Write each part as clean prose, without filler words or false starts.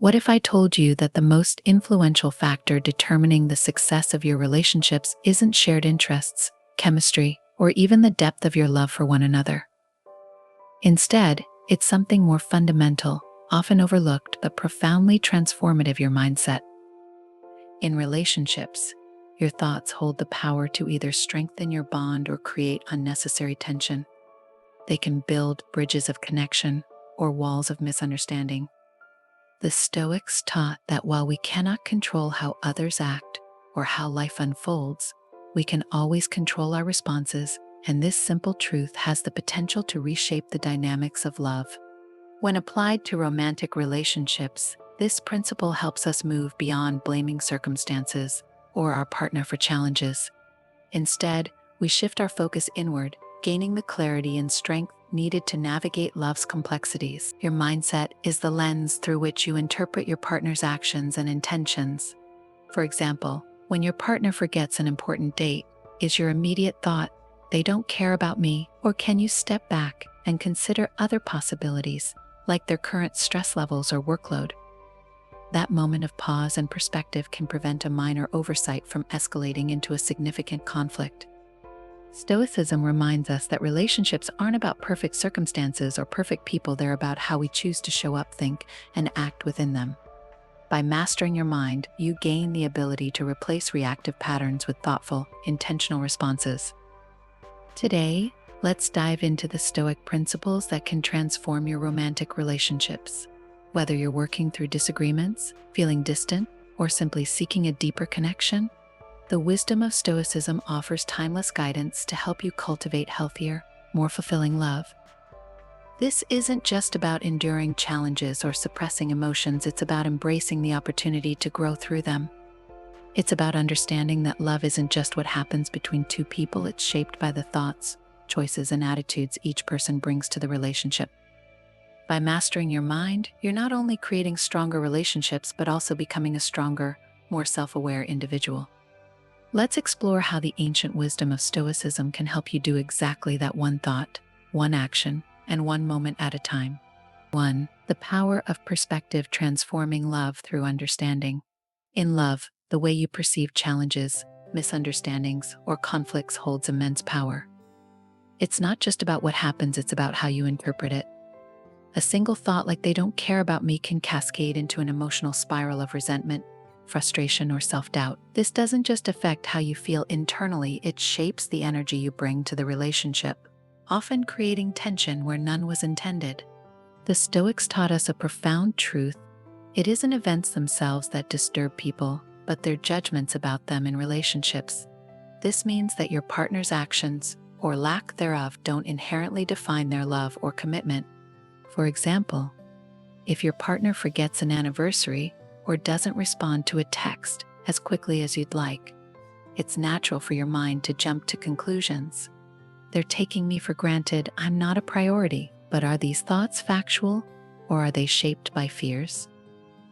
What if I told you that the most influential factor determining the success of your relationships isn't shared interests, chemistry, or even the depth of your love for one another? Instead, it's something more fundamental, often overlooked, but profoundly transformative: your mindset. In relationships, your thoughts hold the power to either strengthen your bond or create unnecessary tension. They can build bridges of connection or walls of misunderstanding. The Stoics taught that while we cannot control how others act or how life unfolds, we can always control our responses, and this simple truth has the potential to reshape the dynamics of love. When applied to romantic relationships, this principle helps us move beyond blaming circumstances or our partner for challenges. Instead, we shift our focus inward, gaining the clarity and strength needed to navigate love's complexities. Your mindset is the lens through which you interpret your partner's actions and intentions. For example, when your partner forgets an important date, is your immediate thought, "They don't care about me," or can you step back and consider other possibilities, like their current stress levels or workload? That moment of pause and perspective can prevent a minor oversight from escalating into a significant conflict. Stoicism reminds us that relationships aren't about perfect circumstances or perfect people, they're about how we choose to show up, think, and act within them. By mastering your mind, you gain the ability to replace reactive patterns with thoughtful, intentional responses. Today, let's dive into the Stoic principles that can transform your romantic relationships. Whether you're working through disagreements, feeling distant, or simply seeking a deeper connection, the wisdom of Stoicism offers timeless guidance to help you cultivate healthier, more fulfilling love. This isn't just about enduring challenges or suppressing emotions, it's about embracing the opportunity to grow through them. It's about understanding that love isn't just what happens between two people, it's shaped by the thoughts, choices, and attitudes each person brings to the relationship. By mastering your mind, you're not only creating stronger relationships, but also becoming a stronger, more self-aware individual. Let's explore how the ancient wisdom of Stoicism can help you do exactly that: one thought, one action, and one moment at a time. 1. The power of perspective: transforming love through understanding. In love, the way you perceive challenges, misunderstandings, or conflicts holds immense power. It's not just about what happens, it's about how you interpret it. A single thought like "they don't care about me" can cascade into an emotional spiral of resentment, frustration, or self-doubt. This doesn't just affect how you feel internally, it shapes the energy you bring to the relationship, often creating tension where none was intended. The Stoics taught us a profound truth: it isn't events themselves that disturb people, but their judgments about them in relationships. This means that your partner's actions, or lack thereof, don't inherently define their love or commitment. For example, if your partner forgets an anniversary or doesn't respond to a text as quickly as you'd like, it's natural for your mind to jump to conclusions. "They're taking me for granted, I'm not a priority." But are these thoughts factual, or are they shaped by fears,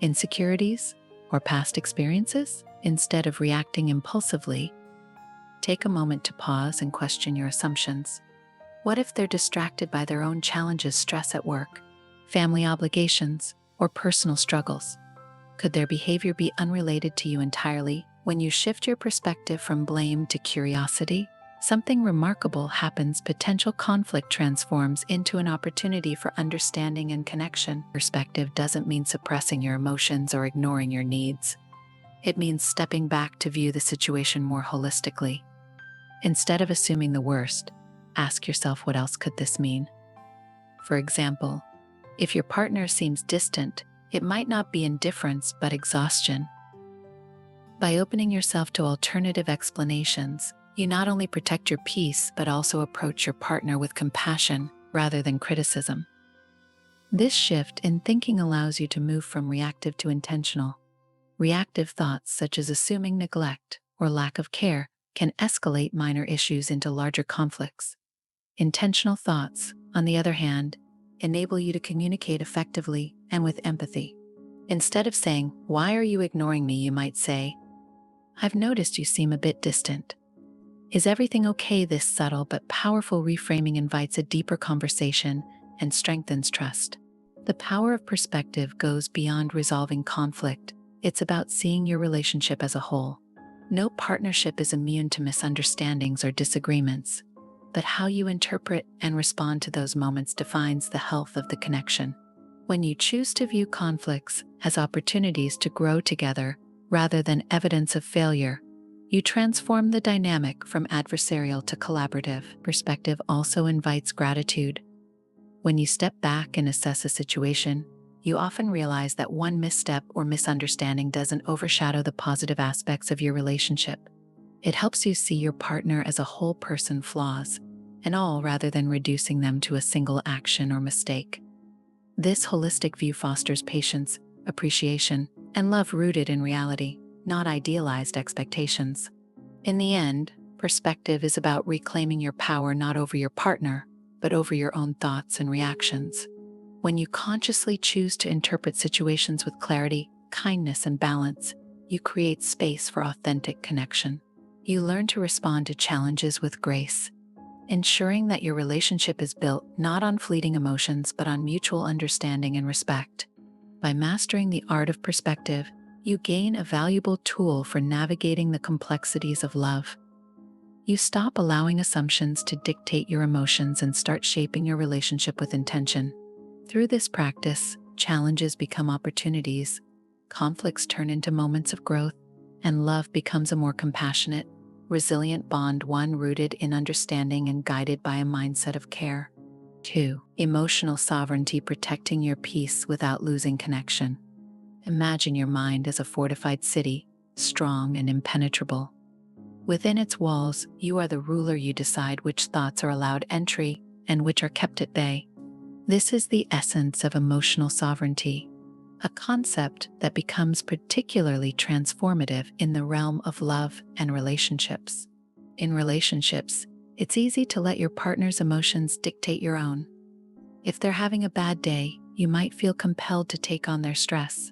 insecurities, or past experiences? Instead of reacting impulsively, take a moment to pause and question your assumptions. What if they're distracted by their own challenges, stress at work, family obligations, or personal struggles? Could their behavior be unrelated to you entirely? When you shift your perspective from blame to curiosity, something remarkable happens. Potential conflict transforms into an opportunity for understanding and connection. Perspective doesn't mean suppressing your emotions or ignoring your needs. It means stepping back to view the situation more holistically. Instead of assuming the worst, ask yourself, what else could this mean? For example, if your partner seems distant, it might not be indifference but exhaustion. By opening yourself to alternative explanations, you not only protect your peace but also approach your partner with compassion rather than criticism. This shift in thinking allows you to move from reactive to intentional. Reactive thoughts such as assuming neglect or lack of care can escalate minor issues into larger conflicts. Intentional thoughts, on the other hand, enable you to communicate effectively and with empathy. Instead of saying, "Why are you ignoring me?" you might say, "I've noticed you seem a bit distant. Is everything okay?" This subtle but powerful reframing invites a deeper conversation and strengthens trust. The power of perspective goes beyond resolving conflict. It's about seeing your relationship as a whole. No partnership is immune to misunderstandings or disagreements, but how you interpret and respond to those moments defines the health of the connection. When you choose to view conflicts as opportunities to grow together rather than evidence of failure, you transform the dynamic from adversarial to collaborative. Perspective also invites gratitude. When you step back and assess a situation, you often realize that one misstep or misunderstanding doesn't overshadow the positive aspects of your relationship. It helps you see your partner as a whole person, flaws and all, rather than reducing them to a single action or mistake. This holistic view fosters patience, appreciation, and love rooted in reality, not idealized expectations. In the end, perspective is about reclaiming your power not over your partner, but over your own thoughts and reactions. When you consciously choose to interpret situations with clarity, kindness, and balance, you create space for authentic connection. You learn to respond to challenges with grace, ensuring that your relationship is built not on fleeting emotions but on mutual understanding and respect. By mastering the art of perspective, you gain a valuable tool for navigating the complexities of love. You stop allowing assumptions to dictate your emotions and start shaping your relationship with intention. Through this practice, challenges become opportunities, conflicts turn into moments of growth, and love becomes a more compassionate, resilient bond, one rooted in understanding and guided by a mindset of care. 2. Emotional sovereignty, protecting your peace without losing connection. Imagine your mind as a fortified city, strong and impenetrable. Within its walls, you are the ruler. You decide which thoughts are allowed entry and which are kept at bay. This is the essence of emotional sovereignty, a concept that becomes particularly transformative in the realm of love and relationships. In relationships, it's easy to let your partner's emotions dictate your own. If they're having a bad day, you might feel compelled to take on their stress.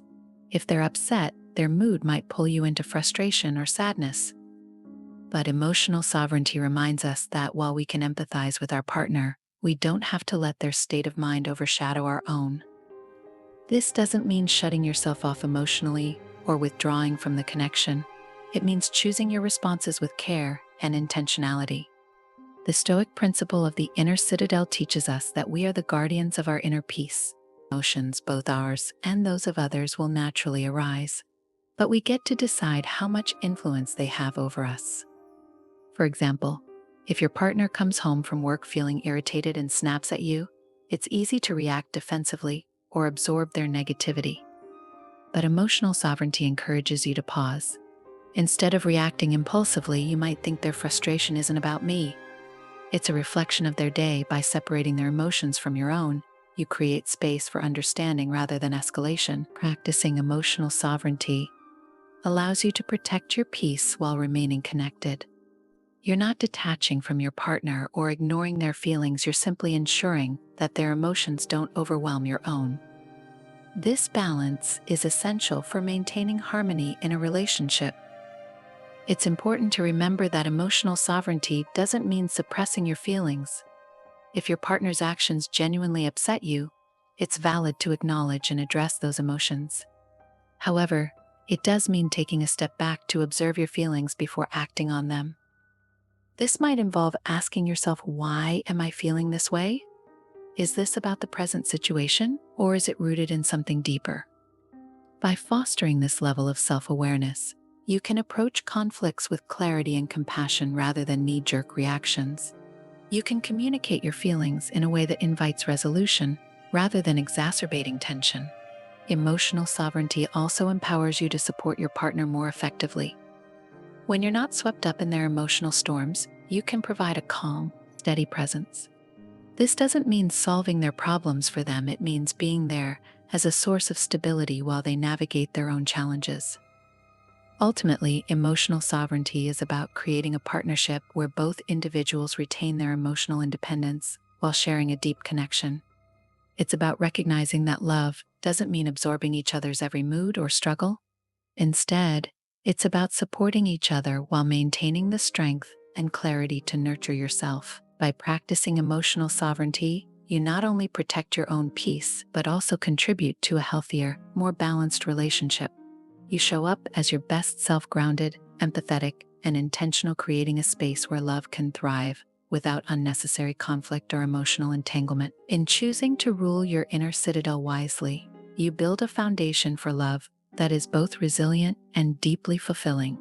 If they're upset, their mood might pull you into frustration or sadness. But emotional sovereignty reminds us that while we can empathize with our partner, we don't have to let their state of mind overshadow our own. This doesn't mean shutting yourself off emotionally or withdrawing from the connection. It means choosing your responses with care and intentionality. The Stoic principle of the inner citadel teaches us that we are the guardians of our inner peace. Emotions, both ours and those of others, will naturally arise, but we get to decide how much influence they have over us. For example, if your partner comes home from work feeling irritated and snaps at you, it's easy to react defensively or absorb their negativity. But emotional sovereignty encourages you to pause. Instead of reacting impulsively, you might think their frustration isn't about me. It's a reflection of their day. By separating their emotions from your own, you create space for understanding rather than escalation. Practicing emotional sovereignty allows you to protect your peace while remaining connected. You're not detaching from your partner or ignoring their feelings, you're simply ensuring that their emotions don't overwhelm your own. This balance is essential for maintaining harmony in a relationship. It's important to remember that emotional sovereignty doesn't mean suppressing your feelings. If your partner's actions genuinely upset you, it's valid to acknowledge and address those emotions. However, it does mean taking a step back to observe your feelings before acting on them. This might involve asking yourself, why am I feeling this way? Is this about the present situation, or is it rooted in something deeper? By fostering this level of self-awareness, you can approach conflicts with clarity and compassion rather than knee-jerk reactions. You can communicate your feelings in a way that invites resolution rather than exacerbating tension. Emotional sovereignty also empowers you to support your partner more effectively. When you're not swept up in their emotional storms, you can provide a calm, steady presence. This doesn't mean solving their problems for them, it means being there as a source of stability while they navigate their own challenges. Ultimately, emotional sovereignty is about creating a partnership where both individuals retain their emotional independence while sharing a deep connection. It's about recognizing that love doesn't mean absorbing each other's every mood or struggle. Instead, it's about supporting each other while maintaining the strength and clarity to nurture yourself. By practicing emotional sovereignty, You not only protect your own peace, but also contribute to a healthier, more balanced relationship. You show up as your best self, grounded, empathetic, and intentional, creating a space where love can thrive without unnecessary conflict or emotional entanglement. In choosing to rule your inner citadel wisely, you build a foundation for love that is both resilient and deeply fulfilling.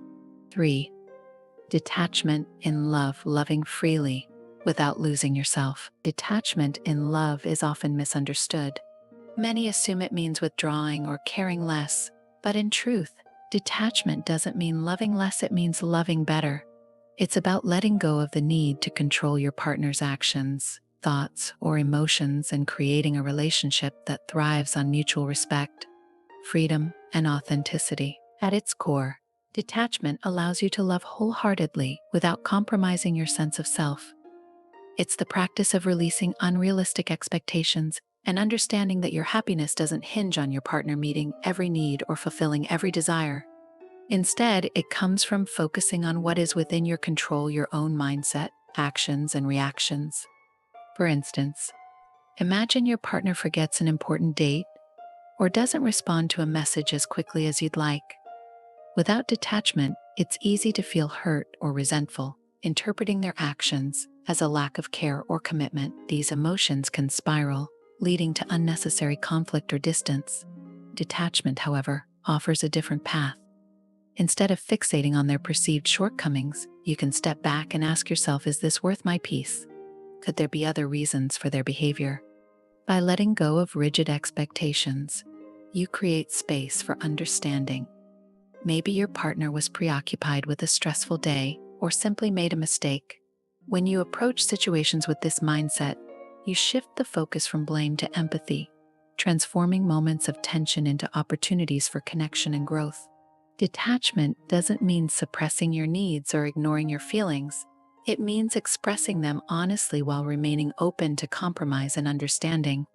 3. Detachment in love, loving freely without losing yourself. Detachment in love is often misunderstood. Many assume it means withdrawing or caring less, but in truth, detachment doesn't mean loving less, it means loving better. It's about letting go of the need to control your partner's actions, thoughts, or emotions and creating a relationship that thrives on mutual respect, freedom, and authenticity. At its core, detachment allows you to love wholeheartedly without compromising your sense of self. It's the practice of releasing unrealistic expectations and understanding that your happiness doesn't hinge on your partner meeting every need or fulfilling every desire. Instead, it comes from focusing on what is within your control, your own mindset, actions, and reactions. For instance, imagine your partner forgets an important date or doesn't respond to a message as quickly as you'd like. Without detachment, it's easy to feel hurt or resentful, interpreting their actions as a lack of care or commitment. These emotions can spiral, leading to unnecessary conflict or distance. Detachment, however, offers a different path. Instead of fixating on their perceived shortcomings, you can step back and ask yourself, is this worth my peace? Could there be other reasons for their behavior? By letting go of rigid expectations, you create space for understanding. Maybe your partner was preoccupied with a stressful day or simply made a mistake. When you approach situations with this mindset, you shift the focus from blame to empathy, transforming moments of tension into opportunities for connection and growth. Detachment doesn't mean suppressing your needs or ignoring your feelings. It means expressing them honestly while remaining open to compromise and understanding.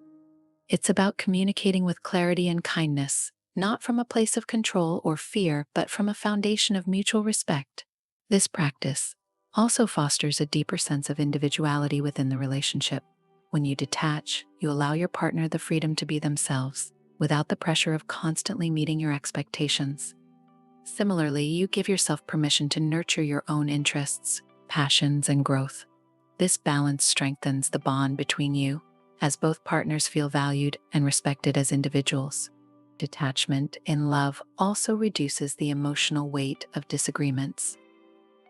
It's about communicating with clarity and kindness, not from a place of control or fear, but from a foundation of mutual respect. This practice also fosters a deeper sense of individuality within the relationship. When you detach, you allow your partner the freedom to be themselves, without the pressure of constantly meeting your expectations. Similarly, you give yourself permission to nurture your own interests, passions, and growth. This balance strengthens the bond between you, as both partners feel valued and respected as individuals. Detachment in love also reduces the emotional weight of disagreements.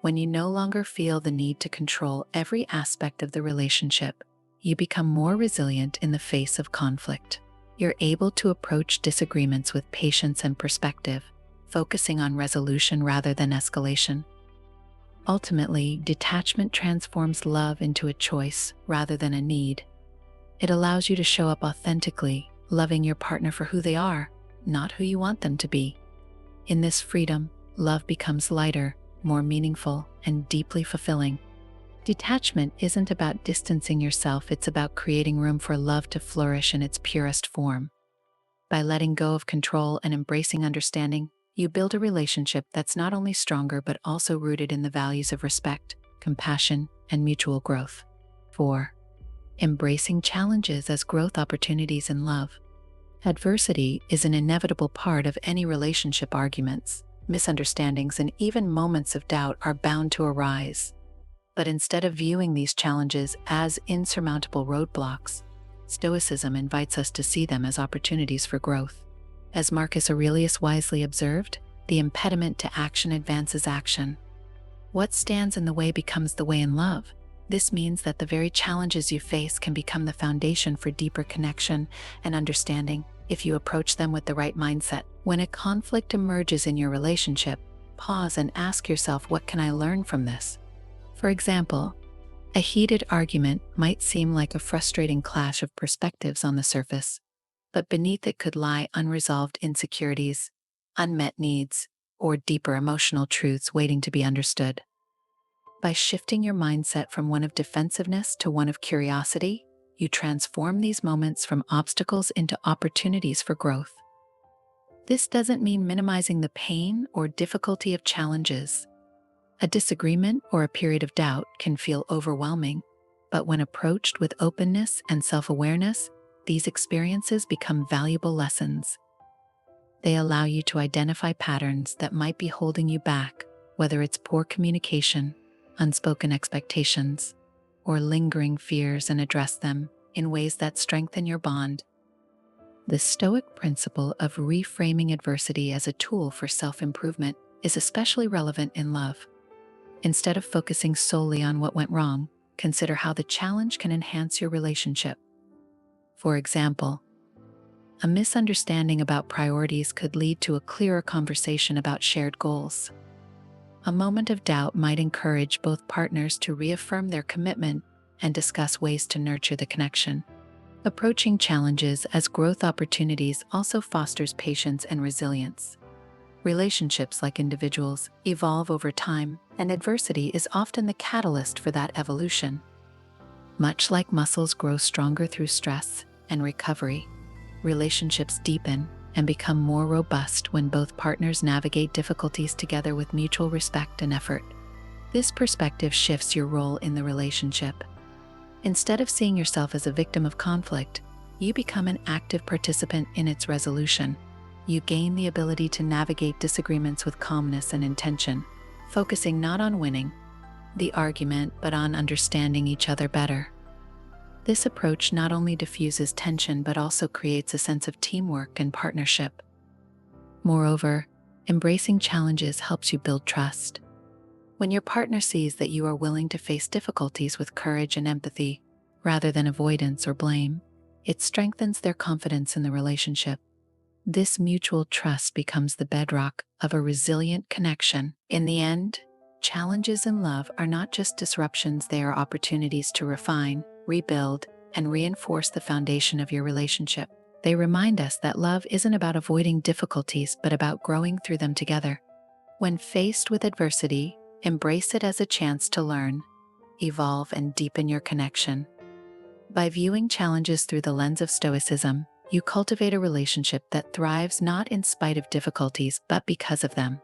When you no longer feel the need to control every aspect of the relationship, you become more resilient in the face of conflict. You're able to approach disagreements with patience and perspective, focusing on resolution rather than escalation. Ultimately, detachment transforms love into a choice rather than a need. It allows you to show up authentically, loving your partner for who they are, not who you want them to be. In this freedom, love becomes lighter, more meaningful, and deeply fulfilling. Detachment isn't about distancing yourself, it's about creating room for love to flourish in its purest form. By letting go of control and embracing understanding, you build a relationship that's not only stronger but also rooted in the values of respect, compassion, and mutual growth. 4. Embracing challenges as growth opportunities in love. Adversity is an inevitable part of any relationship. Arguments, misunderstandings, and even moments of doubt are bound to arise. But instead of viewing these challenges as insurmountable roadblocks, Stoicism invites us to see them as opportunities for growth. As Marcus Aurelius wisely observed, the impediment to action advances action. What stands in the way becomes the way in love. This means that the very challenges you face can become the foundation for deeper connection and understanding if you approach them with the right mindset. When a conflict emerges in your relationship, pause and ask yourself, what can I learn from this? For example, a heated argument might seem like a frustrating clash of perspectives on the surface, but beneath it could lie unresolved insecurities, unmet needs, or deeper emotional truths waiting to be understood. By shifting your mindset from one of defensiveness to one of curiosity, you transform these moments from obstacles into opportunities for growth. This doesn't mean minimizing the pain or difficulty of challenges. A disagreement or a period of doubt can feel overwhelming, But when approached with openness and self-awareness, these experiences become valuable lessons. They allow you to identify patterns that might be holding you back, whether it's poor communication, unspoken expectations, or lingering fears, and address them in ways that strengthen your bond. The Stoic principle of reframing adversity as a tool for self-improvement is especially relevant in love. Instead of focusing solely on what went wrong, consider how the challenge can enhance your relationship. For example, a misunderstanding about priorities could lead to a clearer conversation about shared goals. A moment of doubt might encourage both partners to reaffirm their commitment and discuss ways to nurture the connection. Approaching challenges as growth opportunities also fosters patience and resilience. Relationships, like individuals, evolve over time, and adversity is often the catalyst for that evolution. Much like muscles grow stronger through stress and recovery, relationships deepen and become more robust when both partners navigate difficulties together with mutual respect and effort. This perspective shifts your role in the relationship. Instead of seeing yourself as a victim of conflict, you become an active participant in its resolution. You gain the ability to navigate disagreements with calmness and intention, focusing not on winning the argument but on understanding each other better. This approach not only diffuses tension but also creates a sense of teamwork and partnership. Moreover, embracing challenges helps you build trust. When your partner sees that you are willing to face difficulties with courage and empathy, rather than avoidance or blame, it strengthens their confidence in the relationship. This mutual trust becomes the bedrock of a resilient connection. In the end, challenges in love are not just disruptions, they are opportunities to refine, rebuild, and reinforce the foundation of your relationship. They remind us that love isn't about avoiding difficulties, but about growing through them together. When faced with adversity, embrace it as a chance to learn, evolve, and deepen your connection. By viewing challenges through the lens of Stoicism, you cultivate a relationship that thrives not in spite of difficulties, but because of them.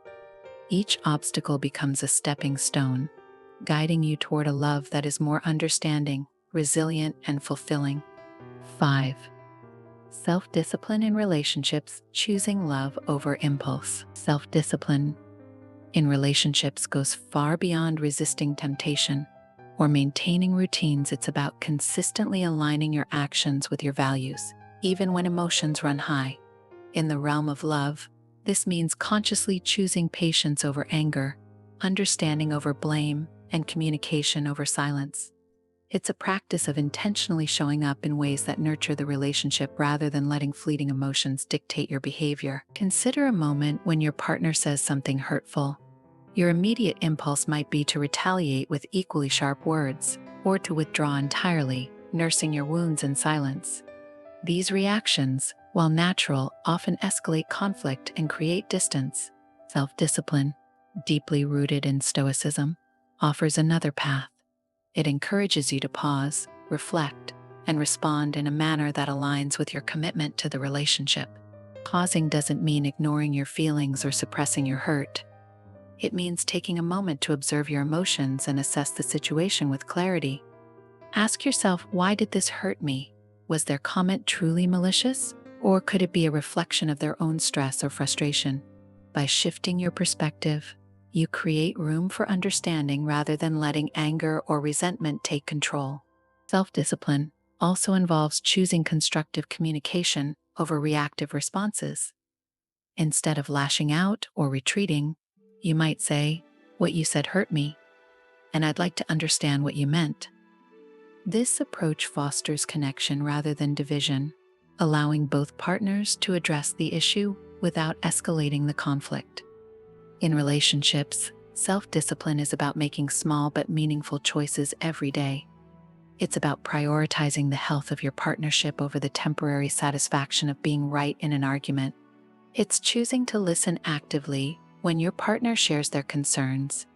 Each obstacle becomes a stepping stone, guiding you toward a love that is more understanding, resilient, and fulfilling. 5. Self-discipline in relationships, choosing love over impulse. Self-discipline in relationships goes far beyond resisting temptation or maintaining routines. It's about consistently aligning your actions with your values, even when emotions run high. In the realm of love, this means consciously choosing patience over anger, understanding over blame, and communication over silence. It's a practice of intentionally showing up in ways that nurture the relationship rather than letting fleeting emotions dictate your behavior. Consider a moment when your partner says something hurtful. Your immediate impulse might be to retaliate with equally sharp words, or to withdraw entirely, nursing your wounds in silence. These reactions, while natural, often escalate conflict and create distance. Self-discipline, deeply rooted in Stoicism, offers another path. It encourages you to pause, reflect, and respond in a manner that aligns with your commitment to the relationship. Pausing doesn't mean ignoring your feelings or suppressing your hurt. It means taking a moment to observe your emotions and assess the situation with clarity. Ask yourself, why did this hurt me? Was their comment truly malicious? Or could it be a reflection of their own stress or frustration? By shifting your perspective, you create room for understanding rather than letting anger or resentment take control. Self-discipline also involves choosing constructive communication over reactive responses. Instead of lashing out or retreating, you might say, "What you said hurt me, and I'd like to understand what you meant." This approach fosters connection rather than division, allowing both partners to address the issue without escalating the conflict. In relationships, self-discipline is about making small but meaningful choices every day. It's about prioritizing the health of your partnership over the temporary satisfaction of being right in an argument. It's choosing to listen actively when your partner shares their concerns,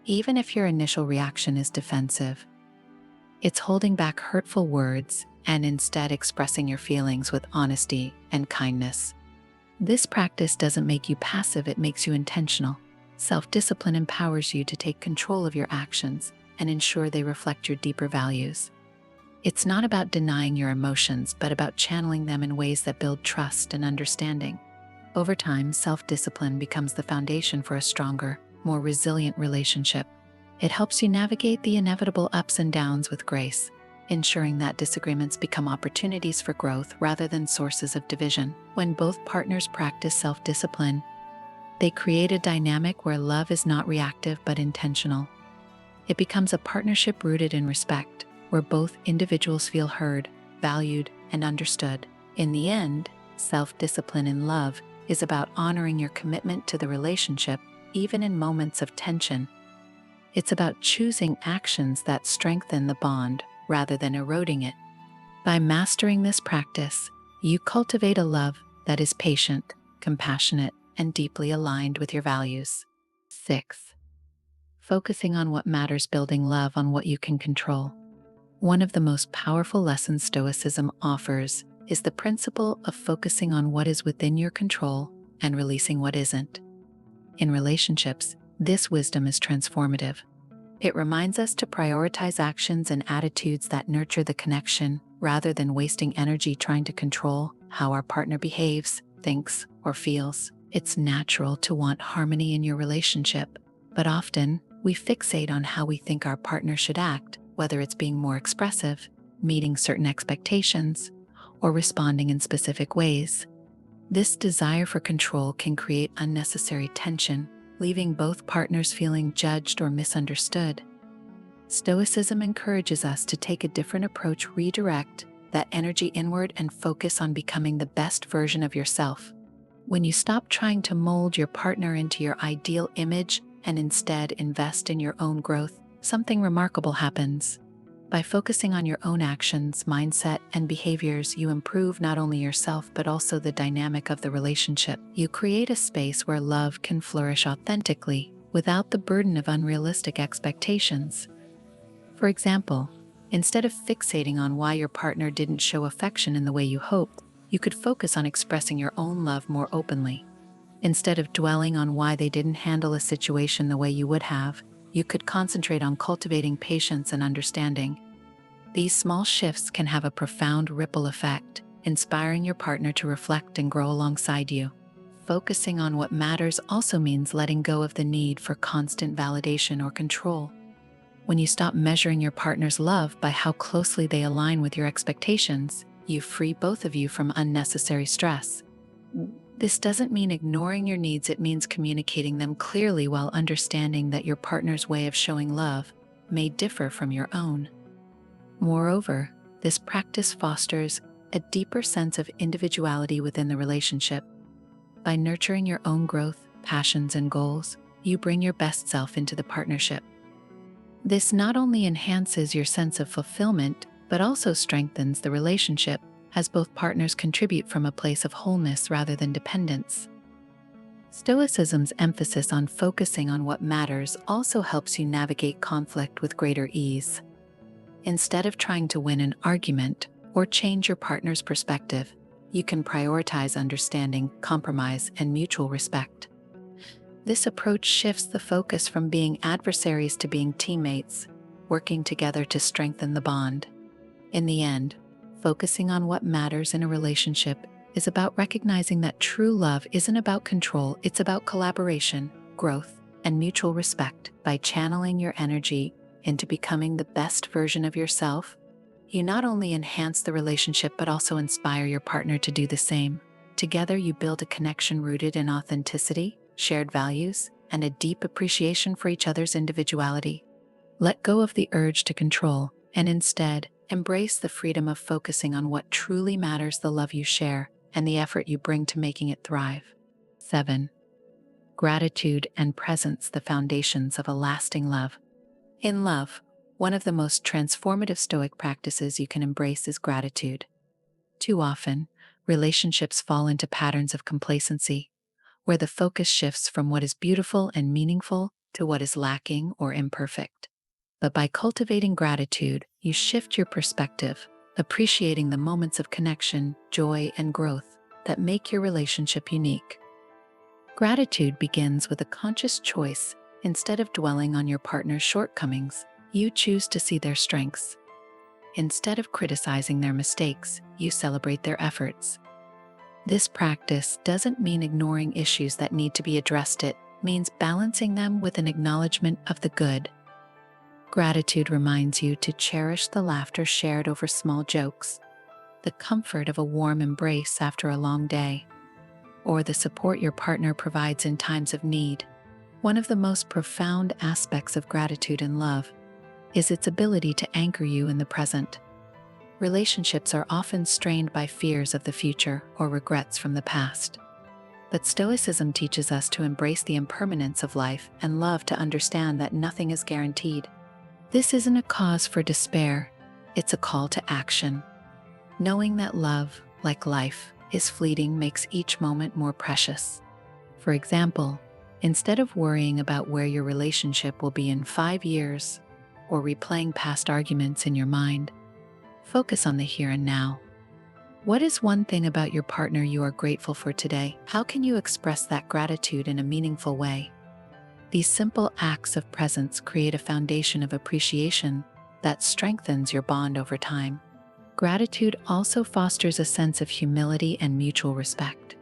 even if your initial reaction is defensive. It's holding back hurtful words and instead expressing your feelings with honesty and kindness. This practice doesn't make you passive, it makes you intentional. Self-discipline empowers you to take control of your actions and ensure they reflect your deeper values. It's not about denying your emotions, but about channeling them in ways that build trust and understanding. Over time, self-discipline becomes the foundation for a stronger, more resilient relationship. It helps you navigate the inevitable ups and downs with grace, ensuring that disagreements become opportunities for growth rather than sources of division. When both partners practice self-discipline, they create a dynamic where love is not reactive but intentional. It becomes a partnership rooted in respect, where both individuals feel heard, valued, and understood. In the end, self-discipline in love is about honoring your commitment to the relationship, even in moments of tension. It's about choosing actions that strengthen the bond rather than eroding it. By mastering this practice, you cultivate a love that is patient, compassionate, and deeply aligned with your values. 6. Focusing on what matters, building love on what you can control. One of the most powerful lessons Stoicism offers is the principle of focusing on what is within your control and releasing what isn't. In relationships, this wisdom is transformative. It reminds us to prioritize actions and attitudes that nurture the connection rather than wasting energy trying to control how our partner behaves, thinks, or feels. It's natural to want harmony in your relationship, but often we fixate on how we think our partner should act, whether it's being more expressive, meeting certain expectations, or responding in specific ways. This desire for control can create unnecessary tension, leaving both partners feeling judged or misunderstood. Stoicism encourages us to take a different approach, redirect that energy inward, and focus on becoming the best version of yourself. When you stop trying to mold your partner into your ideal image and instead invest in your own growth, something remarkable happens. By focusing on your own actions, mindset, and behaviors, you improve not only yourself but also the dynamic of the relationship. You create a space where love can flourish authentically, without the burden of unrealistic expectations. For example, instead of fixating on why your partner didn't show affection in the way you hoped, you could focus on expressing your own love more openly. Instead of dwelling on why they didn't handle a situation the way you would have, you could concentrate on cultivating patience and understanding. These small shifts can have a profound ripple effect, inspiring your partner to reflect and grow alongside you. Focusing on what matters also means letting go of the need for constant validation or control. When you stop measuring your partner's love by how closely they align with your expectations, you free both of you from unnecessary stress. This doesn't mean ignoring your needs, it means communicating them clearly while understanding that your partner's way of showing love may differ from your own. Moreover, this practice fosters a deeper sense of individuality within the relationship. By nurturing your own growth, passions, and goals, you bring your best self into the partnership. This not only enhances your sense of fulfillment, but also strengthens the relationship, as both partners contribute from a place of wholeness rather than dependence. Stoicism's emphasis on focusing on what matters also helps you navigate conflict with greater ease. Instead of trying to win an argument or change your partner's perspective, you can prioritize understanding, compromise, and mutual respect. This approach shifts the focus from being adversaries to being teammates, working together to strengthen the bond. In the end, focusing on what matters in a relationship is about recognizing that true love isn't about control, it's about collaboration, growth, and mutual respect. By channeling your energy into becoming the best version of yourself, you not only enhance the relationship but also inspire your partner to do the same. Together, you build a connection rooted in authenticity, shared values, and a deep appreciation for each other's individuality. Let go of the urge to control, and instead, embrace the freedom of focusing on what truly matters, the love you share, and the effort you bring to making it thrive. 7. Gratitude and presence, the foundations of a lasting love. In love, one of the most transformative Stoic practices you can embrace is gratitude. Too often, relationships fall into patterns of complacency, where the focus shifts from what is beautiful and meaningful to what is lacking or imperfect. But by cultivating gratitude, you shift your perspective, appreciating the moments of connection, joy, and growth that make your relationship unique. Gratitude begins with a conscious choice. Instead of dwelling on your partner's shortcomings, you choose to see their strengths. Instead of criticizing their mistakes, you celebrate their efforts. This practice doesn't mean ignoring issues that need to be addressed, it means balancing them with an acknowledgement of the good. Gratitude reminds you to cherish the laughter shared over small jokes, the comfort of a warm embrace after a long day, or the support your partner provides in times of need. One of the most profound aspects of gratitude and love is its ability to anchor you in the present. Relationships are often strained by fears of the future or regrets from the past. But Stoicism teaches us to embrace the impermanence of life and love, to understand that nothing is guaranteed. This isn't a cause for despair, it's a call to action. Knowing that love, like life, is fleeting makes each moment more precious. For example, instead of worrying about where your relationship will be in 5 years or replaying past arguments in your mind, focus on the here and now. What is one thing about your partner you are grateful for today? How can you express that gratitude in a meaningful way? These simple acts of presence create a foundation of appreciation that strengthens your bond over time. Gratitude also fosters a sense of humility and mutual respect.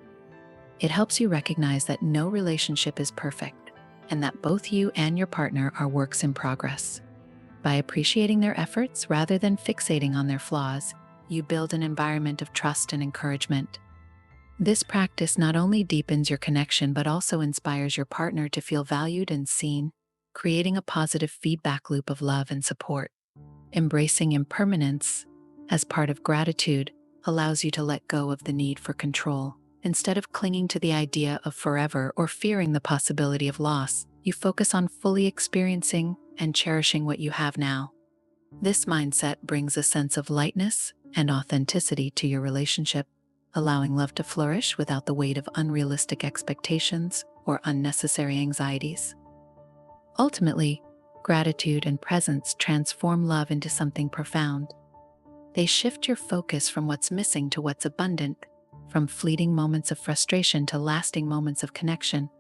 It helps you recognize that no relationship is perfect, and that both you and your partner are works in progress. By appreciating their efforts rather than fixating on their flaws, you build an environment of trust and encouragement. This practice not only deepens your connection but also inspires your partner to feel valued and seen, creating a positive feedback loop of love and support. Embracing impermanence as part of gratitude allows you to let go of the need for control. Instead of clinging to the idea of forever or fearing the possibility of loss, you focus on fully experiencing and cherishing what you have now. This mindset brings a sense of lightness and authenticity to your relationship, allowing love to flourish without the weight of unrealistic expectations or unnecessary anxieties. Ultimately, gratitude and presence transform love into something profound. They shift your focus from what's missing to what's abundant, from fleeting moments of frustration to lasting moments of connection.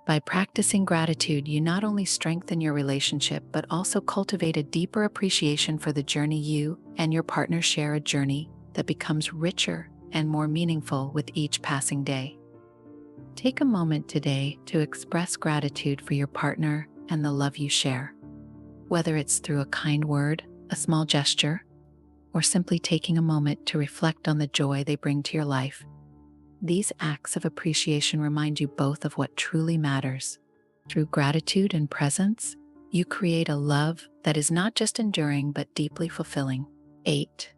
By practicing gratitude, you not only strengthen your relationship but also cultivate a deeper appreciation for the journey you and your partner share, a journey that becomes richer and more meaningful with each passing day. Take a moment today to express gratitude for your partner and the love you share. Whether it's through a kind word, a small gesture, or simply taking a moment to reflect on the joy they bring to your life, these acts of appreciation remind you both of what truly matters. Through gratitude and presence, you create a love that is not just enduring but deeply fulfilling. 8.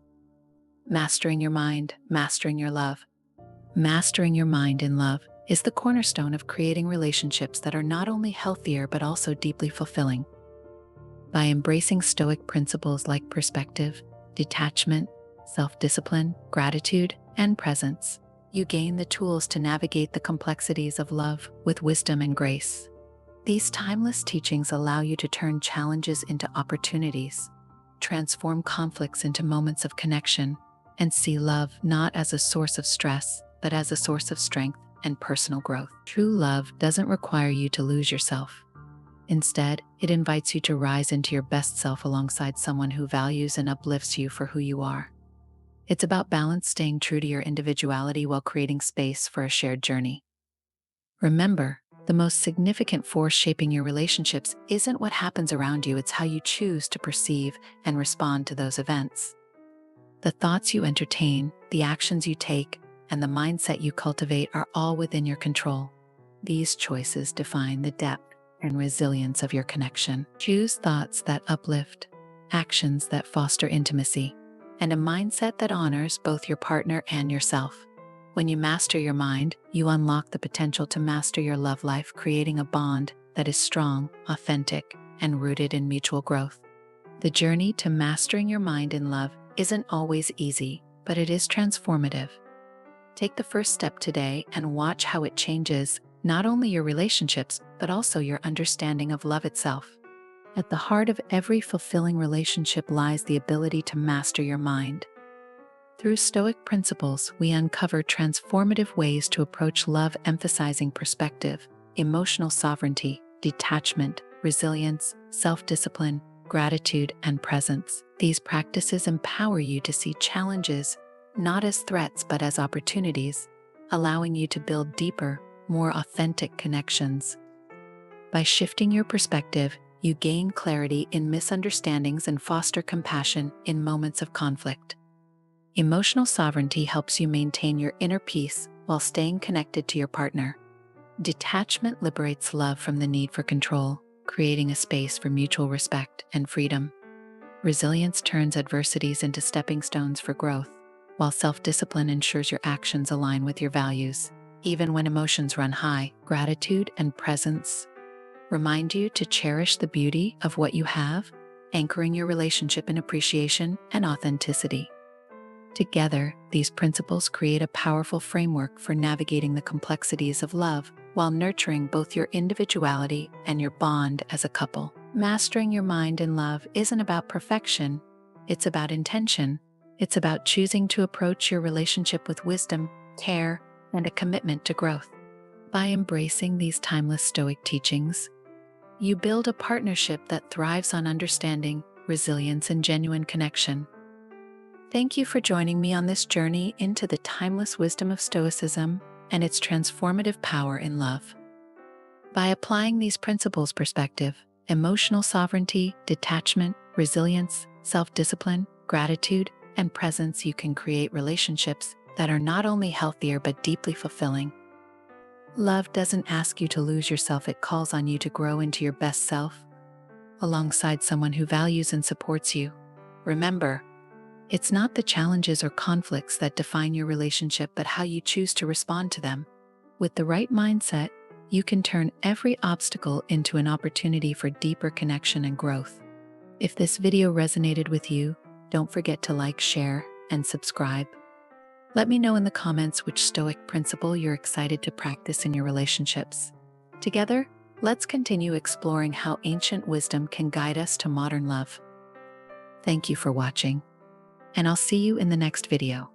Mastering your mind, mastering your love. Mastering your mind in love is the cornerstone of creating relationships that are not only healthier but also deeply fulfilling. By embracing Stoic principles like perspective, detachment, self-discipline, gratitude, and presence, you gain the tools to navigate the complexities of love with wisdom and grace. These timeless teachings allow you to turn challenges into opportunities, transform conflicts into moments of connection, and see love not as a source of stress, but as a source of strength and personal growth. True love doesn't require you to lose yourself. Instead, it invites you to rise into your best self alongside someone who values and uplifts you for who you are. It's about balance, staying true to your individuality while creating space for a shared journey. Remember, the most significant force shaping your relationships isn't what happens around you, it's how you choose to perceive and respond to those events. The thoughts you entertain, the actions you take, and the mindset you cultivate are all within your control. These choices define the depth and resilience of your connection. Choose thoughts that uplift, actions that foster intimacy, and a mindset that honors both your partner and yourself. When you master your mind, you unlock the potential to master your love life, creating a bond that is strong, authentic, and rooted in mutual growth. The journey to mastering your mind in love isn't always easy, but it is transformative. Take the first step today and watch how it changes not only your relationships, but also your understanding of love itself. At the heart of every fulfilling relationship lies the ability to master your mind. Through Stoic principles, we uncover transformative ways to approach love, emphasizing perspective, emotional sovereignty, detachment, resilience, self-discipline, gratitude, and presence. These practices empower you to see challenges not as threats but as opportunities, allowing you to build deeper, more authentic connections. By shifting your perspective, you gain clarity in misunderstandings and foster compassion in moments of conflict. Emotional sovereignty helps you maintain your inner peace while staying connected to your partner. Detachment liberates love from the need for control, creating a space for mutual respect and freedom. Resilience turns adversities into stepping stones for growth, while self-discipline ensures your actions align with your values. Even when emotions run high, gratitude and presence remind you to cherish the beauty of what you have, anchoring your relationship in appreciation and authenticity. Together, these principles create a powerful framework for navigating the complexities of love while nurturing both your individuality and your bond as a couple. Mastering your mind in love isn't about perfection, it's about intention. It's about choosing to approach your relationship with wisdom, care, and a commitment to growth. By embracing these timeless Stoic teachings, you build a partnership that thrives on understanding, resilience, and genuine connection. Thank you for joining me on this journey into the timeless wisdom of Stoicism and its transformative power in love. By applying these principles, perspective, emotional sovereignty, detachment, resilience, self-discipline, gratitude, and presence, you can create relationships that are not only healthier but deeply fulfilling. Love doesn't ask you to lose yourself, it calls on you to grow into your best self, alongside someone who values and supports you. Remember, it's not the challenges or conflicts that define your relationship, but how you choose to respond to them. With the right mindset, you can turn every obstacle into an opportunity for deeper connection and growth. If this video resonated with you, don't forget to like, share, and subscribe. Let me know in the comments which Stoic principle you're excited to practice in your relationships. Together, let's continue exploring how ancient wisdom can guide us to modern love. Thank you for watching, and I'll see you in the next video.